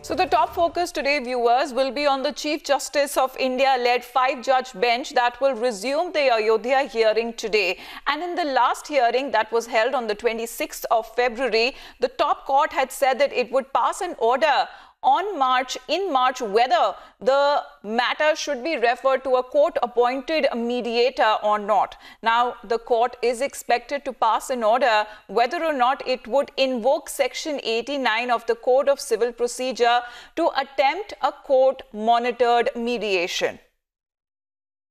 So the top focus today, viewers, will be on the Chief Justice of India-led 5-judge bench that will resume the Ayodhya hearing today. And in the last hearing that was held on the 26th of February, the top court had said that it would pass an order in March, whether the matter should be referred to a court-appointed mediator or not. Now, the court is expected to pass an order whether or not it would invoke Section 89 of the Code of Civil Procedure to attempt a court-monitored mediation.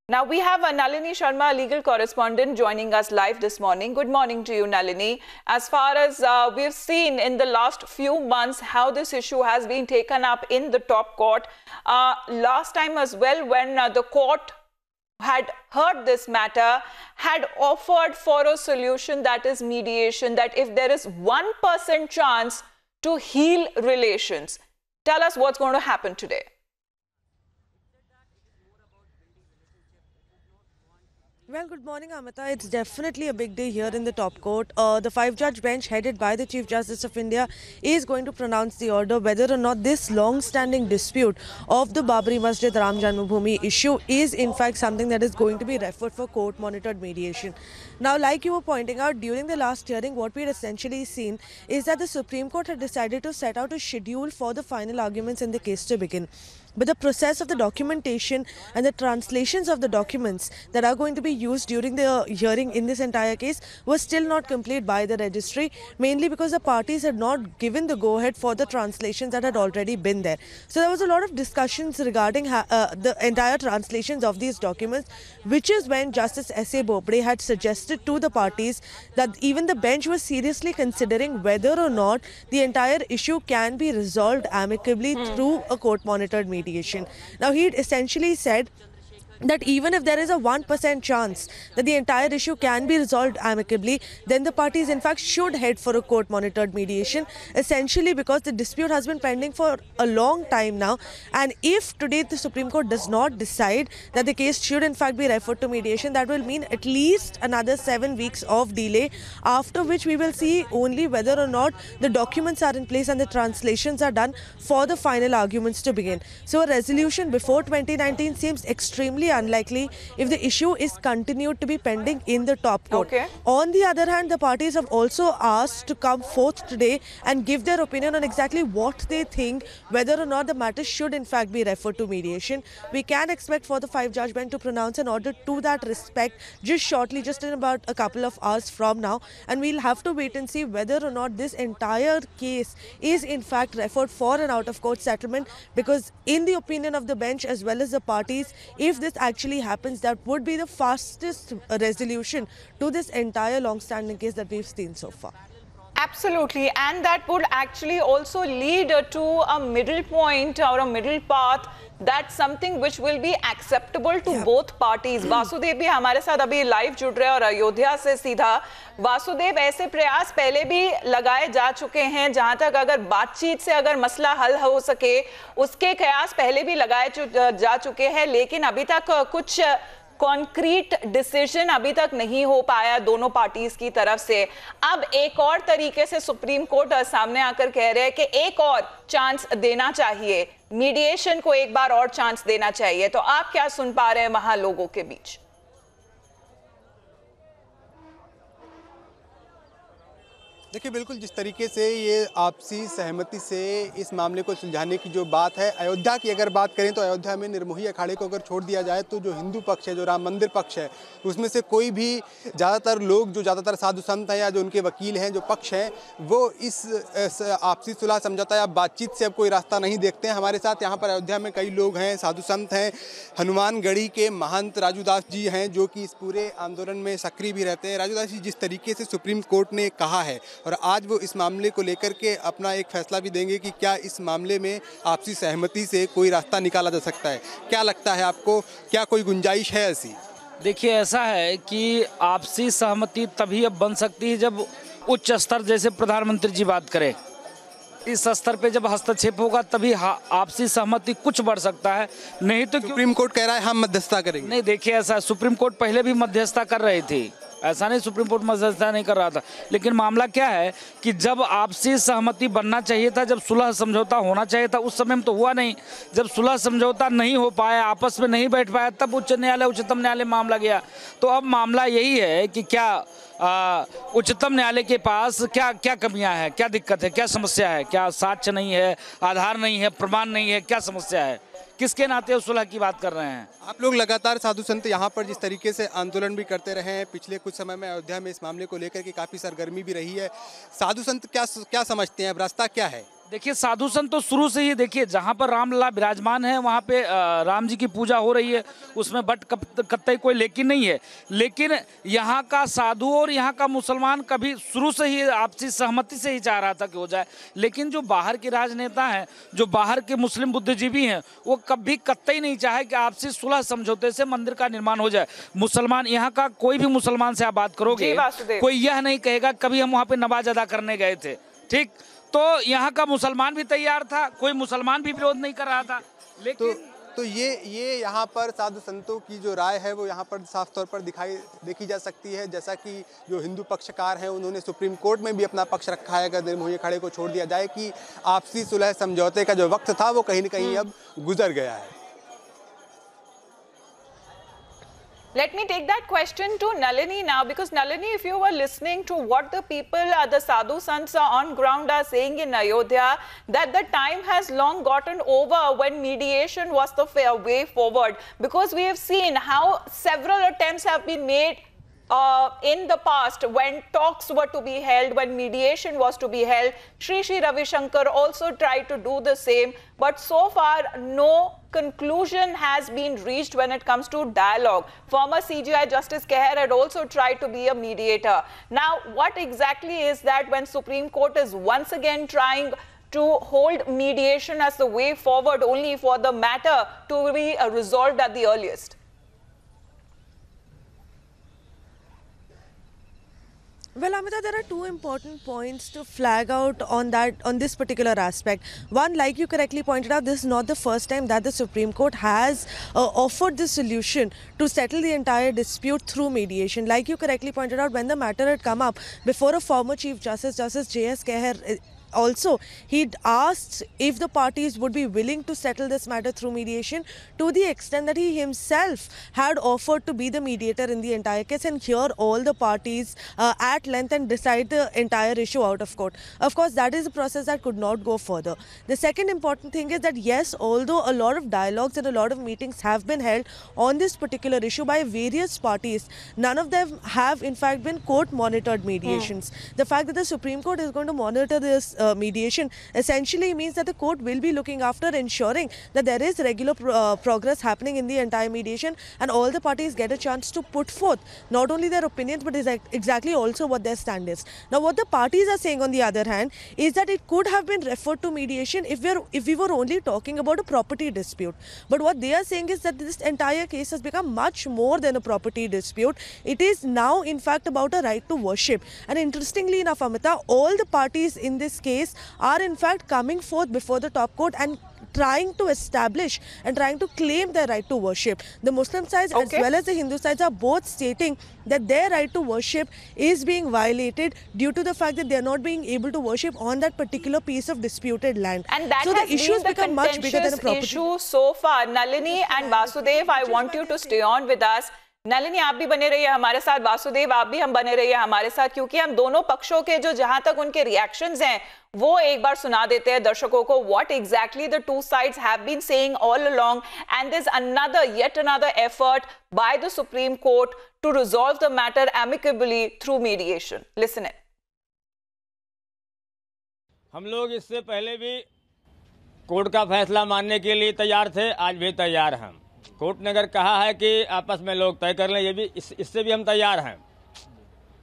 Now, we have Nalini Sharma, legal correspondent, joining us live this morning. Good morning to you, Nalini. As far as we've seen in the last few months how this issue has been taken up in the top court, last time as well when the court had heard this matter, had offered for a solution, that is mediation, that if there is 1% chance to heal relations. Tell us what's going to happen today. Well, good morning, Amita. It's definitely a big day here in the top court. The 5-judge bench headed by the Chief Justice of India is going to pronounce the order whether or not this long-standing dispute of the Babri Masjid Ram Janmabhoomi issue is in fact something that is going to be referred for court-monitored mediation. Now, like you were pointing out, during the last hearing, what we had essentially seen is that the Supreme Court had decided to set out a schedule for the final arguments in the case to begin. But the process of the documentation and the translations of the documents that are going to be used during the hearing in this entire case was still not complete by the registry, mainly because the parties had not given the go-ahead for the translations that had already been there. So there was a lot of discussions regarding the entire translations of these documents, which is when Justice S.A. Bobde had suggested to the parties that even the bench was seriously considering whether or not the entire issue can be resolved amicably through a court-monitored mediation. Now, he essentially said that even if there is a 1% chance that the entire issue can be resolved amicably, then the parties in fact should head for a court-monitored mediation, essentially because the dispute has been pending for a long time now. And if today the Supreme Court does not decide that the case should in fact be referred to mediation, that will mean at least another 7 weeks of delay, after which we will see only whether or not the documents are in place and the translations are done for the final arguments to begin. So a resolution before 2019 seems extremely unlikely if the issue is continued to be pending in the top court. Okay. On the other hand, the parties have also asked to come forth today and give their opinion on exactly what they think, whether or not the matter should in fact be referred to mediation. We can expect for the 5-judge bench to pronounce an order to that respect just shortly, just in about a couple of hours from now, and we'll have to wait and see whether or not this entire case is in fact referred for an out-of-court settlement, because in the opinion of the bench as well as the parties, if this actually happens, that would be the fastest resolution to this entire long-standing case that we've seen so far. Absolutely, and that would actually also lead to a middle point or a middle path. That's something which will be acceptable to both parties. Vasudev भी हमारे साथ अभी live जुड़ रहे हैं और अयोध्या से सीधा। वासुदेव, ऐसे प्रयास पहले भी लगाए जा चुके हैं जहां तक अगर बातचीत से अगर मसला हल हो सके, उसके प्रयास पहले भी लगाए जा चुके हैं, लेकिन अभी तक कुछ कॉन्क्रीट डिसीजन अभी तक नहीं हो पाया दोनों पार्टीज की तरफ से। अब एक और तरीके से सुप्रीम कोर्ट सामने आकर कह रहे हैं कि एक और चांस देना चाहिए, मीडिएशन को एक बार और चांस देना चाहिए। तो आप क्या सुन पा रहे हैं वहां लोगों के बीच? देखिए, बिल्कुल जिस तरीके से ये आपसी सहमति से इस मामले को सुलझाने की जो बात है, अयोध्या की अगर बात करें तो अयोध्या में निर्मोही अखाड़े को अगर छोड़ दिया जाए तो जो हिंदू पक्ष है, जो राम मंदिर पक्ष है, उसमें से कोई भी ज़्यादातर लोग, जो ज़्यादातर साधु संत हैं या जो उनके वकील हैं, जो पक्ष हैं, वो इस आपसी सुलह समझौता या बातचीत से अब कोई रास्ता नहीं देखते हैं। हमारे साथ यहाँ पर अयोध्या में कई लोग हैं, साधु संत हैं। हनुमानगढ़ी के महंत राजूदास जी हैं जो कि इस पूरे आंदोलन में सक्रिय भी रहते हैं। राजूदास जी, जिस तरीके से सुप्रीम कोर्ट ने कहा है और आज वो इस मामले को लेकर के अपना एक फैसला भी देंगे कि क्या इस मामले में आपसी सहमति से कोई रास्ता निकाला जा सकता है, क्या लगता है आपको, क्या कोई गुंजाइश है ऐसी? देखिए, ऐसा है कि आपसी सहमति तभी अब बन सकती है जब उच्च स्तर, जैसे प्रधानमंत्री जी बात करें, इस स्तर पे जब हस्तक्षेप होगा तभी आपसी सहमति कुछ बढ़ सकता है। नहीं तो सुप्रीम कोर्ट कह रहा है हम मध्यस्थता करेंगे। नहीं, देखिए ऐसा है, सुप्रीम कोर्ट पहले भी मध्यस्थता कर रही थी ऐसा नहीं सुप्रीम कोर्ट मध्यस्थता नहीं कर रहा था, लेकिन मामला क्या है कि जब आपसी सहमति बनना चाहिए था, जब सुलह समझौता होना चाहिए था, उस समय में तो हुआ नहीं। जब सुलह समझौता नहीं हो पाया, आपस में नहीं बैठ पाया, तब उच्चतम न्यायालय मामला गया। तो अब मामला यही है कि क्या उच्चतम न्यायालय के पास क्या क्या कमियां हैं, क्या दिक्कत है, क्या समस्या है, क्या साक्ष्य नहीं है, आधार नहीं है, प्रमाण नहीं है, क्या समस्या है, किसके नाते उस सुलह की बात कर रहे हैं। आप लोग लगातार साधु संत यहाँ पर जिस तरीके से आंदोलन भी करते रहे हैं, पिछले कुछ समय में अयोध्या में इस मामले को लेकर के काफ़ी सरगर्मी भी रही है। साधु संत क्या समझते हैं, अब रास्ता क्या है? देखिए, साधु संत तो शुरू से ही, देखिए जहाँ पर रामलला विराजमान है वहाँ पे राम जी की पूजा हो रही है, उसमें बट कतई कोई लेकिन नहीं है। लेकिन यहाँ का साधु और यहाँ का मुसलमान कभी शुरू से ही आपसी सहमति से ही चाह रहा था कि हो जाए। लेकिन जो बाहर के राजनेता हैं, जो बाहर के मुस्लिम बुद्धिजीवी हैं, वो कभी कतई नहीं चाहे कि आपसी सुलह समझौते से मंदिर का निर्माण हो जाए। मुसलमान, यहाँ का कोई भी मुसलमान से आप बात करोगे, कोई यह नहीं कहेगा कभी हम वहाँ पे नमाज अदा करने गए थे। ठीक, तो यहाँ का मुसलमान भी तैयार था, कोई मुसलमान भी विरोध नहीं कर रहा था। लेकिन तो ये यहाँ पर साधु संतों की जो राय है वो यहाँ पर साफ तौर पर देखी जा सकती है। जैसा कि जो हिंदू पक्षकार हैं उन्होंने सुप्रीम कोर्ट में भी अपना पक्ष रखा है, अगर निर्मोही अखाड़े को छोड़ दिया जाए, कि आपसी सुलह समझौते का जो वक्त था वो कहीं न कहीं अब गुजर गया है। Let me take that question to Nalini now, because Nalini, if you were listening to what the people, the sadhu sants on ground are saying in Ayodhya, that the time has long gotten over when mediation was the fair way forward, because we have seen how several attempts have been made in the past when talks were to be held, when mediation was to be held. Sri Ravi Shankar also tried to do the same, but so far no conclusion has been reached when it comes to dialogue. Former CJI Justice Keher had also tried to be a mediator. Now, what exactly is that when Supreme Court is once again trying to hold mediation as the way forward, only for the matter to be resolved at the earliest? Well, Amita, there are two important points to flag out on this particular aspect. One, like you correctly pointed out, this is not the first time that the Supreme Court has offered the solution to settle the entire dispute through mediation. Like you correctly pointed out, when the matter had come up before a former Chief Justice, Justice J.S. Keher, also, he'd asked if the parties would be willing to settle this matter through mediation, to the extent that he himself had offered to be the mediator in the entire case and hear all the parties at length and decide the entire issue out of court. Of course, that is a process that could not go further. The second important thing is that, yes, although a lot of dialogues and a lot of meetings have been held on this particular issue by various parties, none of them have in fact been court-monitored mediations. The fact that the Supreme Court is going to monitor this mediation essentially means that the court will be looking after ensuring that there is regular progress happening in the entire mediation, and all the parties get a chance to put forth not only their opinions but exactly also what their stand is. Now, what the parties are saying on the other hand is that it could have been referred to mediation if we were only talking about a property dispute. But what they are saying is that this entire case has become much more than a property dispute. It is now in fact about a right to worship. And interestingly enough, Amita, all the parties in this case are in fact coming forth before the top court and trying to establish and trying to claim their right to worship. The Muslim sides as well as the Hindu sides are both stating that their right to worship is being violated due to the fact that they are not being able to worship on that particular piece of disputed land. And that so has the issues been the become much bigger than a property issue so far. Nalini and Vasudev, I want you to stay on with us. Nalini, आप भी बने रहिए हमारे साथ, वासुदेव आप भी हम बने रहिए हमारे साथ, क्योंकि हम दोनों पक्षों के जो जहां तक उनके रिएक्शंस हैं वो एक बार सुना देते हैं दर्शकों को, what exactly the two sides have been saying all along, and there's yet another effort by the Supreme Court to resolve the matter amicably through mediation. Listen it. हम लोग इससे पहले भी कोर्ट का फैसला मानने के लिए तैयार थे, आज भी तैयार हैं। कोर्ट ने अगर कहा है कि आपस में लोग तय कर लें, ये भी इससे भी हम तैयार हैं।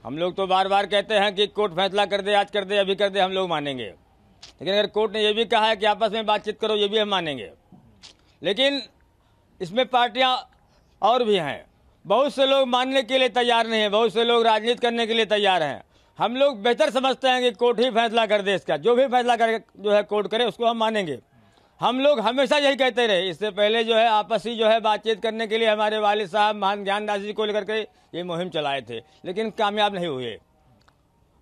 हम लोग तो बार बार कहते हैं कि कोर्ट फैसला कर दे, आज कर दे, अभी कर दे, हम लोग मानेंगे। लेकिन अगर कोर्ट ने ये भी कहा है कि आपस में बातचीत करो, ये भी हम मानेंगे। लेकिन इसमें पार्टियां और भी हैं, बहुत से लोग मानने के लिए तैयार नहीं हैं, बहुत से लोग राजनीति करने के लिए तैयार हैं। हम लोग बेहतर समझते हैं कि कोर्ट ही फैसला कर दे, इसका जो भी फैसला करे जो है कोर्ट करे उसको हम मानेंगे। हम लोग हमेशा यही कहते रहे। इससे पहले जो है आपसी जो है बातचीत करने के लिए हमारे वालिद साहब महान ज्ञानदास जी को लेकर के ये मुहिम चलाए थे, लेकिन कामयाब नहीं हुए।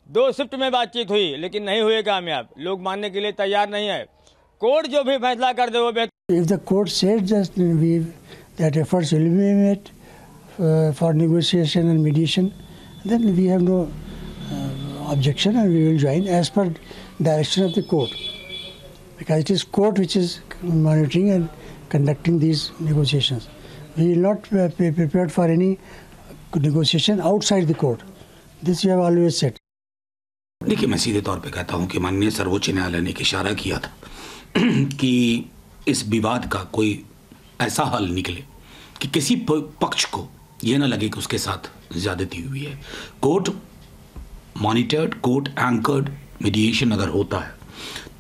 2 शिफ्ट में बातचीत हुई लेकिन नहीं हुए कामयाब, लोग मानने के लिए तैयार नहीं है। कोर्ट जो भी फैसला कर दे वो बेहतर। If the court said that efforts will be made for negotiation and mediation, then we have no objection and we will join as per direction of the court, because it is court which is monitoring and conducting these negotiations. We will not be prepared for any negotiation outside the court. This we have always said. देखिए, मैं सीधे तौर पे कहता हूँ कि माननीय सर्वोच्च न्यायालय ने एक इशारा किया था कि इस विवाद का कोई ऐसा हल निकले कि किसी पक्ष को ये ना लगे कि उसके साथ ज्यादती हुई है। Court monitored, court anchored mediation अगर होता है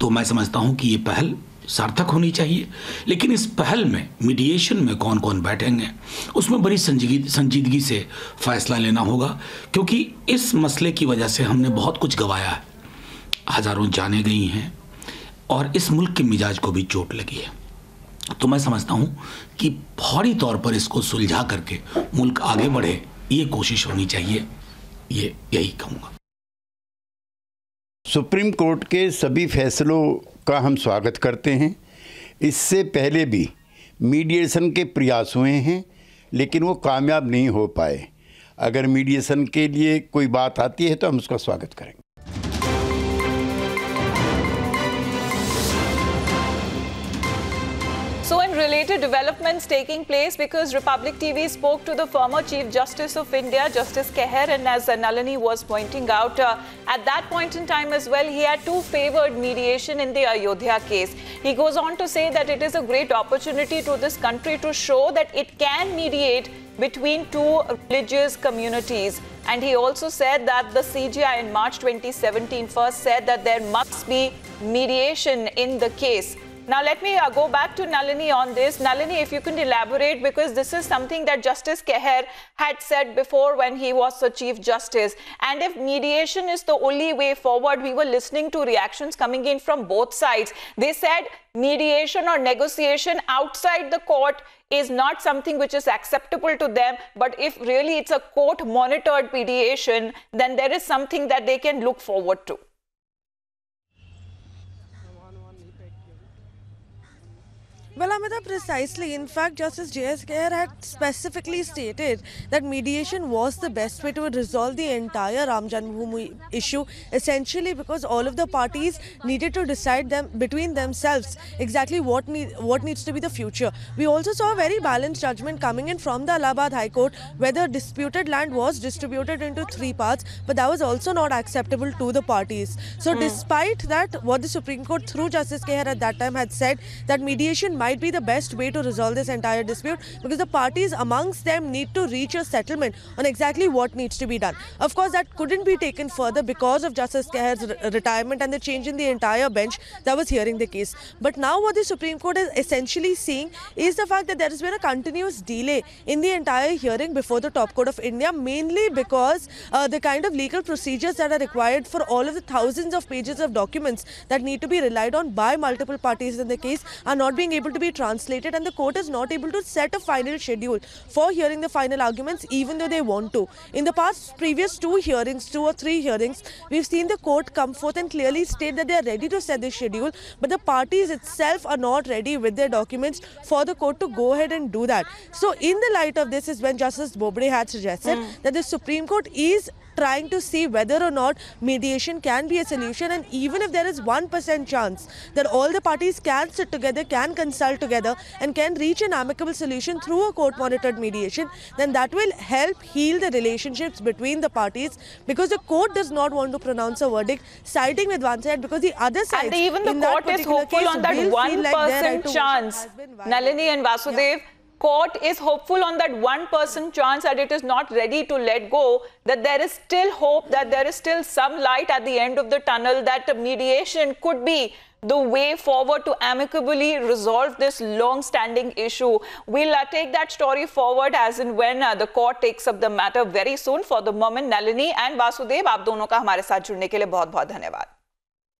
तो मैं समझता हूं कि ये पहल सार्थक होनी चाहिए। लेकिन इस पहल में मीडिएशन में कौन कौन बैठेंगे उसमें बड़ी संजीदगी से फैसला लेना होगा, क्योंकि इस मसले की वजह से हमने बहुत कुछ गंवाया है, हजारों जानें गई हैं और इस मुल्क के मिजाज को भी चोट लगी है। तो मैं समझता हूं कि फौरी तौर पर इसको सुलझा करके मुल्क आगे बढ़े, ये कोशिश होनी चाहिए, ये यही कहूँगा। सुप्रीम कोर्ट के सभी फैसलों का हम स्वागत करते हैं। इससे पहले भी मीडिएशन के प्रयास हुए हैं लेकिन वो कामयाब नहीं हो पाए। अगर मीडिएशन के लिए कोई बात आती है तो हम उसका स्वागत करेंगे। So in related developments taking place, because Republic TV spoke to the former Chief Justice of India, Justice Kehar, and as Nalini was pointing out, at that point in time as well, he had too favored mediation in the Ayodhya case. He goes on to say that it is a great opportunity to this country to show that it can mediate between two religious communities. And he also said that the CJI in March 2017 first said that there must be mediation in the case. Now, let me go back to Nalini on this. Nalini, if you can elaborate, because this is something that Justice Kehar had said before when he was the Chief Justice. And if mediation is the only way forward, we were listening to reactions coming in from both sides. They said mediation or negotiation outside the court is not something which is acceptable to them. But if really it's a court-monitored mediation, then there is something that they can look forward to. Well, Amita, precisely. In fact, Justice J.S. Kehar had specifically stated that mediation was the best way to resolve the entire Ram Janmabhoomi issue, essentially because all of the parties needed to decide between themselves exactly what needs to be the future. We also saw a very balanced judgment coming in from the Allahabad High Court, where the disputed land was distributed into 3 parts, but that was also not acceptable to the parties. So despite that, what the Supreme Court through Justice Kehar at that time had said, that mediation might be the best way to resolve this entire dispute, because the parties amongst them need to reach a settlement on exactly what needs to be done. Of course, that couldn't be taken further because of Justice Kehar's retirement and the change in the entire bench that was hearing the case. But now what the Supreme Court is essentially seeing is the fact that there has been a continuous delay in the entire hearing before the Top Court of India, mainly because the kind of legal procedures that are required for all of the thousands of pages of documents that need to be relied on by multiple parties in the case are not being able to be translated, and the court is not able to set a final schedule for hearing the final arguments, even though they want to. In the previous 2 or 3 hearings, we've seen the court come forth and clearly state that they are ready to set the schedule, but the parties itself are not ready with their documents for the court to go ahead and do that. So in the light of this is when Justice Bobde had suggested that the Supreme Court is trying to see whether or not mediation can be a solution, and even if there is 1% chance that all the parties can sit together, can consult together and can reach an amicable solution through a court-monitored mediation, then that will help heal the relationships between the parties, because the court does not want to pronounce a verdict siding with one side, because the other side, and even the court is hopeful on that 1% chance. Nalini and Vasudev, court is hopeful on that 1% chance that it is not ready to let go, that there is still hope, that there is still some light at the end of the tunnel, that mediation could be the way forward to amicably resolve this long-standing issue. We'll take that story forward as and when the court takes up the matter very soon. For the moment, Nalini and Vasudev, आप दोनों का हमारे साथ जुड़ने के लिए बहुत-बहुत धन्यवाद.